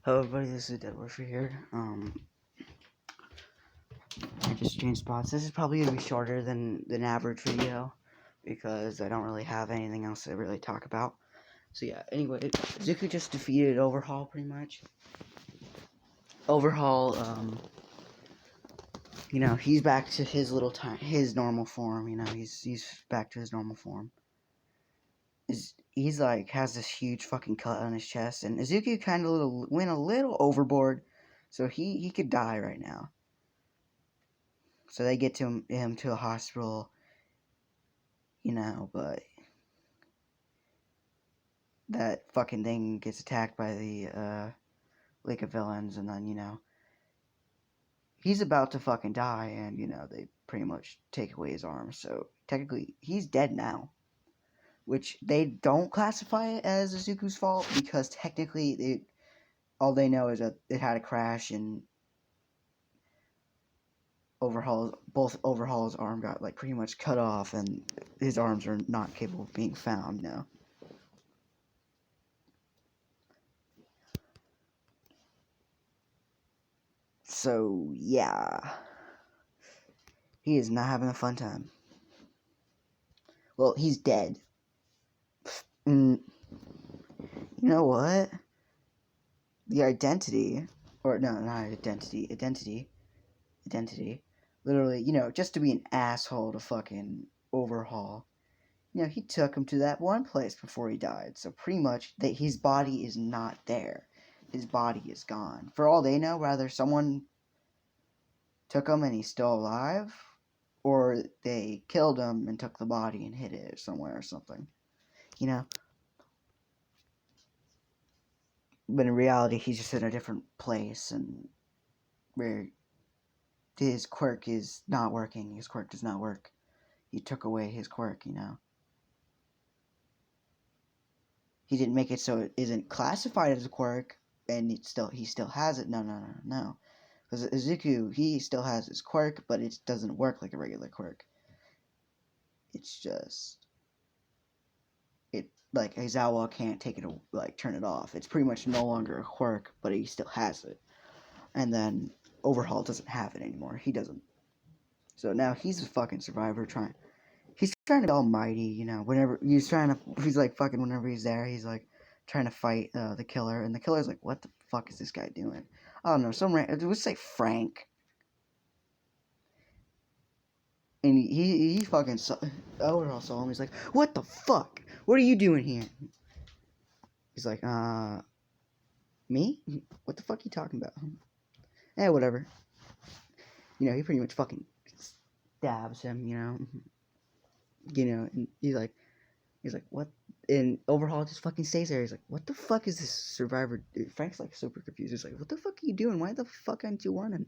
Hello everybody, this is Deadworsher here. I just changed spots. This is probably going to be shorter than an average video because I don't really have anything else to really talk about. So yeah, anyway, Zuku just defeated Overhaul pretty much. Overhaul, he's back to his his normal form, he's back to his normal form. He's like, has this huge fucking cut on his chest, and Zuku kind of went a little overboard, so he could die right now. So they get him to the hospital, but that fucking thing gets attacked by the League of Villains, and then, he's about to fucking die, and, they pretty much take away his arm. So technically, he's dead now, which they don't classify it as Izuku's fault because technically, all they know is that it had a crash and both Overhaul's arm got like pretty much cut off, and his arms are not capable of being found now. So, yeah. He is not having a fun time. Well, he's dead. You know what? The identity, or no, not identity, literally, just to be an asshole to fucking Overhaul. He took him to that one place before he died. So pretty much, that his body is not there. His body is gone. For all they know, rather someone took him and he's still alive, or they killed him and took the body and hid it somewhere or something. But in reality, he's just in a different place, and where his quirk is not working. His quirk does not work. He took away his quirk, He didn't make it so it isn't classified as a quirk, and he still has it. No. Because Izuku, he still has his quirk, but it doesn't work like a regular quirk. It's just... like, Aizawa can't take it, like, turn it off. It's pretty much no longer a quirk, but he still has it. And then Overhaul doesn't have it anymore. He doesn't. So now he's a fucking survivor he's trying to be almighty, whenever he's like fucking whenever he's there, he's like trying to fight the killer, and the killer's like, what the fuck is this guy doing? I don't know, it was like Frank. And he fucking Overhaul saw him, he's like, what the fuck? What are you doing here? He's like, me? What the fuck are you talking about? Eh, whatever. He pretty much fucking stabs him, and he's like, what? And Overhaul just fucking stays there. He's like, what the fuck is this survivor? Frank's like super confused. He's like, what the fuck are you doing? Why the fuck aren't you running?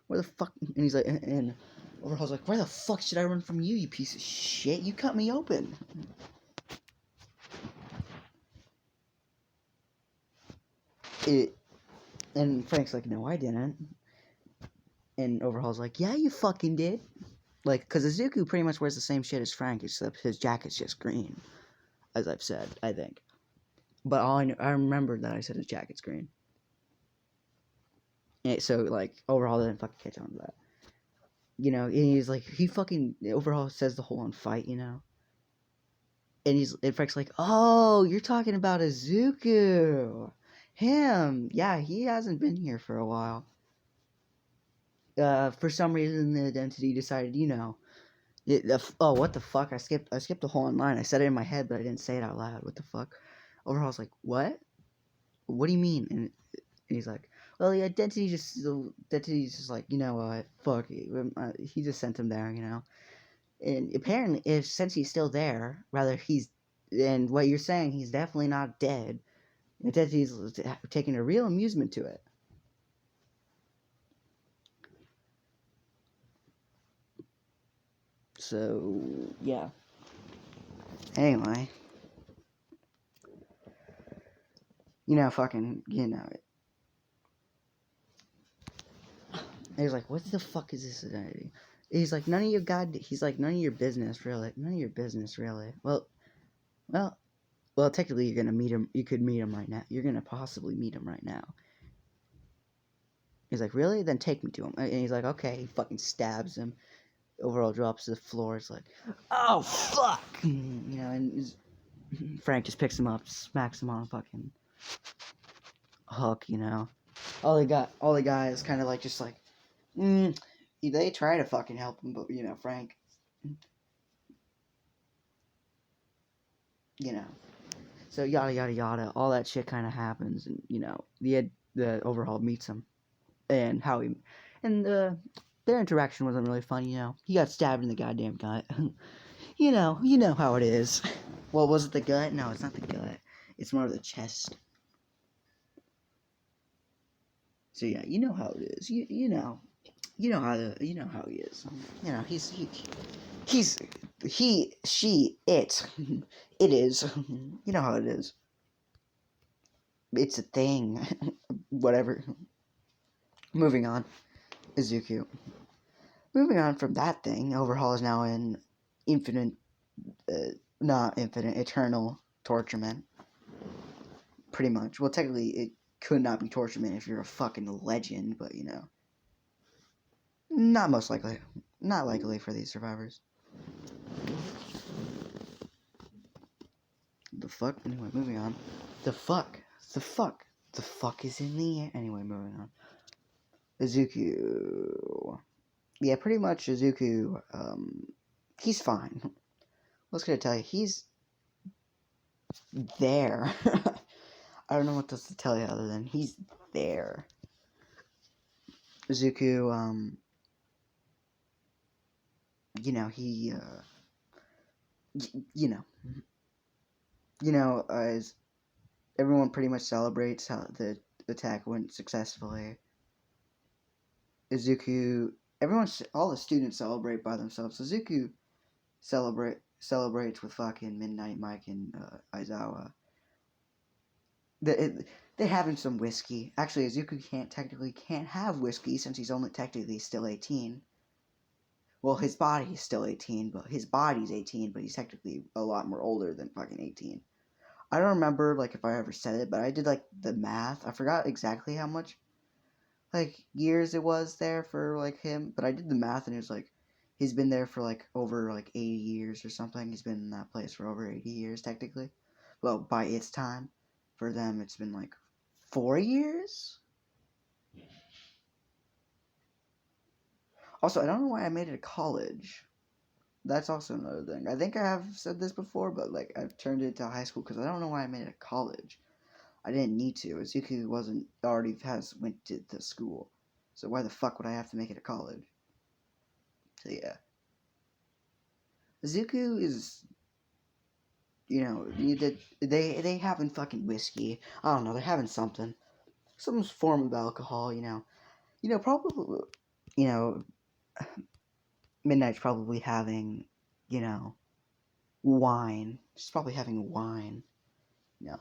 Where the fuck? And he's like, and Overhaul's like, why the fuck should I run from you, you piece of shit? You cut me open. And Frank's like, no, I didn't. And Overhaul's like, yeah, you fucking did. Like, because Izuku pretty much wears the same shit as Frank, except his jacket's just green. As I've said, I think. But I remember that I said his jacket's green. And so, like, Overhaul didn't fucking catch on to that. And he's like, Overhaul says the whole on fight, And Frank's like, oh, you're talking about Izuku. Him. Yeah, he hasn't been here for a while. For some reason, the identity decided, oh, what the fuck? I skipped the whole line. I said it in my head, but I didn't say it out loud. What the fuck? Overhaul's like, what? What do you mean? And he's like, well, the identity's just like, fuck it. He just sent him there, And apparently, since he's still there, and what you're saying, he's definitely not dead. The identity's taking a real amusement to it. So, yeah. Anyway. It. He's like, what the fuck is this identity? He's like, none of your business, really. None of your business, really. Well, technically, you're gonna meet him. You could meet him right now. You're gonna possibly meet him right now. He's like, really? Then take me to him. And he's like, okay. He fucking stabs him. Overall drops to the floor. It's like, oh fuck, and Frank just picks him up, smacks him on a fucking hook. All the guys kind of like just like, they try to fucking help him, but Frank, you know. So yada yada yada, all that shit kind of happens, and the overhaul meets him, and their interaction wasn't really fun. He got stabbed in the goddamn gut. you know how it is. Well, was it the gut? No, it's not the gut. It's more of the chest. So yeah, you know how it is. You know how he is. He's he she it it is. You know how it is. It's a thing. Whatever. Moving on. Izuku. Moving on from that thing, Overhaul is now in infinite, not infinite, eternal torturement. Pretty much. Well, technically, it could not be torturement if you're a fucking legend, but not most likely. Not likely for these survivors. The fuck? Anyway, moving on. The fuck? The fuck? The fuck is in the air? Anyway, moving on. Izuku. Yeah, pretty much Izuku, he's fine. What's gonna tell you? He's there. I don't know what else to tell you other than he's there. Izuku, he, as everyone pretty much celebrates how the attack went successfully. Izuku, all the students celebrate by themselves. Izuku celebrates with fucking Midnight Mike and Aizawa. They're having some whiskey. Actually, Izuku can't have whiskey since he's only technically still 18. Well, his body's still 18, but his body's 18, but he's technically a lot more older than fucking 18. I don't remember, if I ever said it, but I did, the math. I forgot exactly how much, years it was there for, him, but I did the math, and it was, he's been there for, over, 80 years or something. He's been in that place for over 80 years, technically. Well, by its time. For them, it's been, 4 years? Also, I don't know why I made it a college. That's also another thing. I think I have said this before, but I've turned it to high school because I don't know why I made it a college. I didn't need to. Izuku went to the school, so why the fuck would I have to make it a college? So yeah, Izuku is, they having fucking whiskey. I don't know. They're having some form of alcohol. Probably, you know, Midnight's probably having, wine. She's probably having wine. You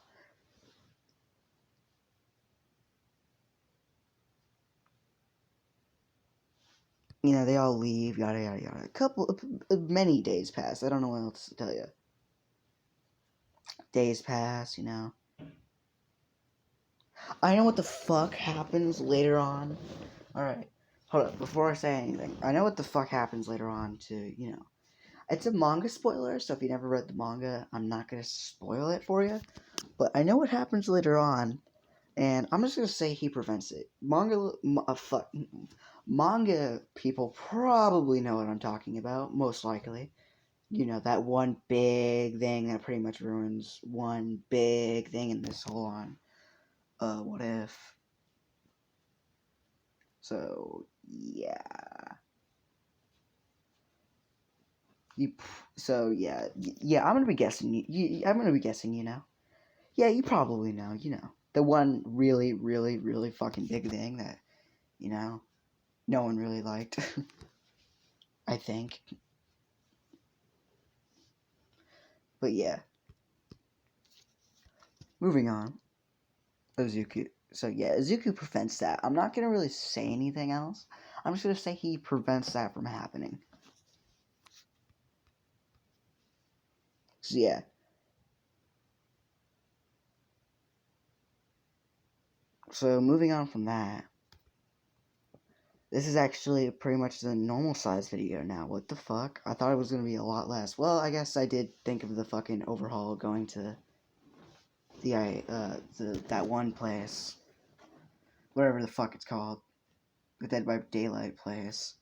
know. They all leave, yada yada yada. Many days pass. I don't know what else to tell you. Days pass, I know what the fuck happens later on. Alright, hold up. Before I say anything, I know what the fuck happens later on to, It's a manga spoiler, so if you never read the manga, I'm not going to spoil it for you. But I know what happens later on, and I'm just going to say he prevents it. Manga people probably know what I'm talking about, most likely. That one big thing that pretty much ruins one big thing in this whole on. What if? So, yeah. I'm gonna be guessing. I'm gonna be guessing. Yeah, you probably know. The one really, really, really fucking big thing that no one really liked. I think. But yeah. Moving on. Izuku. So yeah, Izuku prevents that. I'm not gonna really say anything else. I'm just gonna say he prevents that from happening. So yeah. So moving on from that. This is actually pretty much the normal size video now. What the fuck? I thought it was gonna be a lot less. Well, I guess I did think of the fucking overhaul going to that one place, whatever the fuck it's called, the Dead by Daylight place.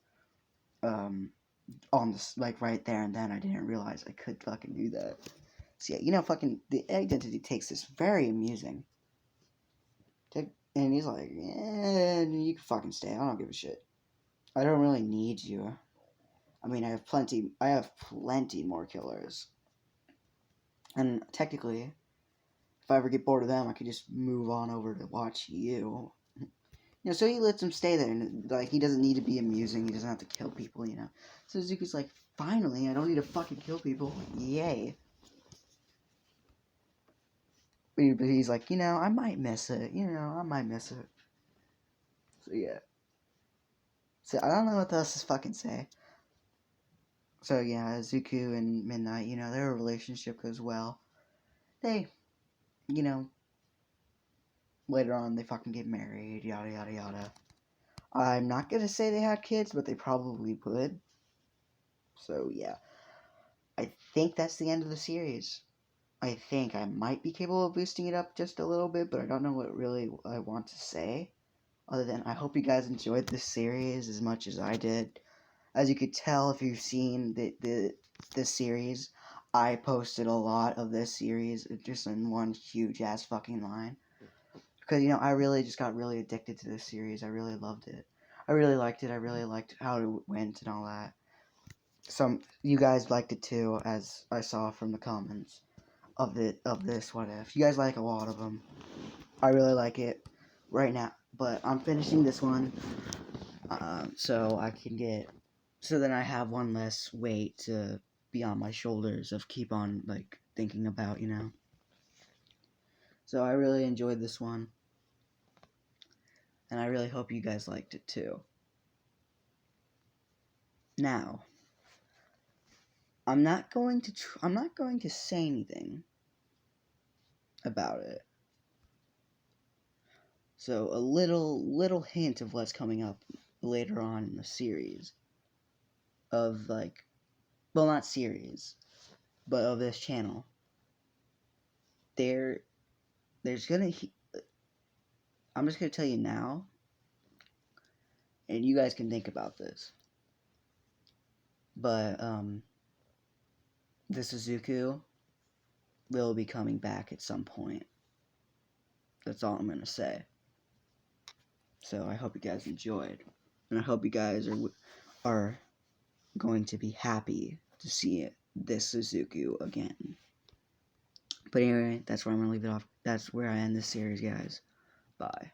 On this, like, right there and then, I didn't realize I could fucking do that. So yeah, fucking the identity takes this very amusing. And he's like, yeah, you can fucking stay. I don't give a shit. I don't really need you. I mean, I have plenty more killers. And technically, if I ever get bored of them, I could just move on over to watch you. So he lets him stay there, and like he doesn't need to be amusing. He doesn't have to kill people. So Zuko's like, finally, I don't need to fucking kill people. Yay. But he's like, I might miss it. I might miss it. So yeah. So I don't know what else to fucking say. So yeah, Zuko and Midnight, their relationship goes well. They, later on they fucking get married, yada yada yada. I'm not gonna say they had kids, but they probably would. So yeah. I think that's the end of the series. I think I might be capable of boosting it up just a little bit, but I don't know what really I want to say. Other than I hope you guys enjoyed this series as much as I did. As you could tell if you've seen this series, I posted a lot of this series just in one huge ass fucking line. Because, I really just got really addicted to this series. I really loved it. I really liked it. I really liked how it went and all that. You guys liked it too, as I saw from the comments of this What If. You guys like a lot of them. I really like it right now. But I'm finishing this one so I can get... So then I have one less weight to be on my shoulders of keep on, like, thinking about, So I really enjoyed this one. And I really hope you guys liked it too. Now, I'm not going to say anything about it. So a little hint of what's coming up later on in the series of, like, well, not series, but of this channel. There's gonna I'm just gonna tell you now, and you guys can think about this. But the Suzuku will be coming back at some point. That's all I'm gonna say. So I hope you guys enjoyed, and I hope you guys are going to be happy to see this Suzuku again. But anyway, that's where I'm gonna leave it off. That's where I end this series, guys. Bye.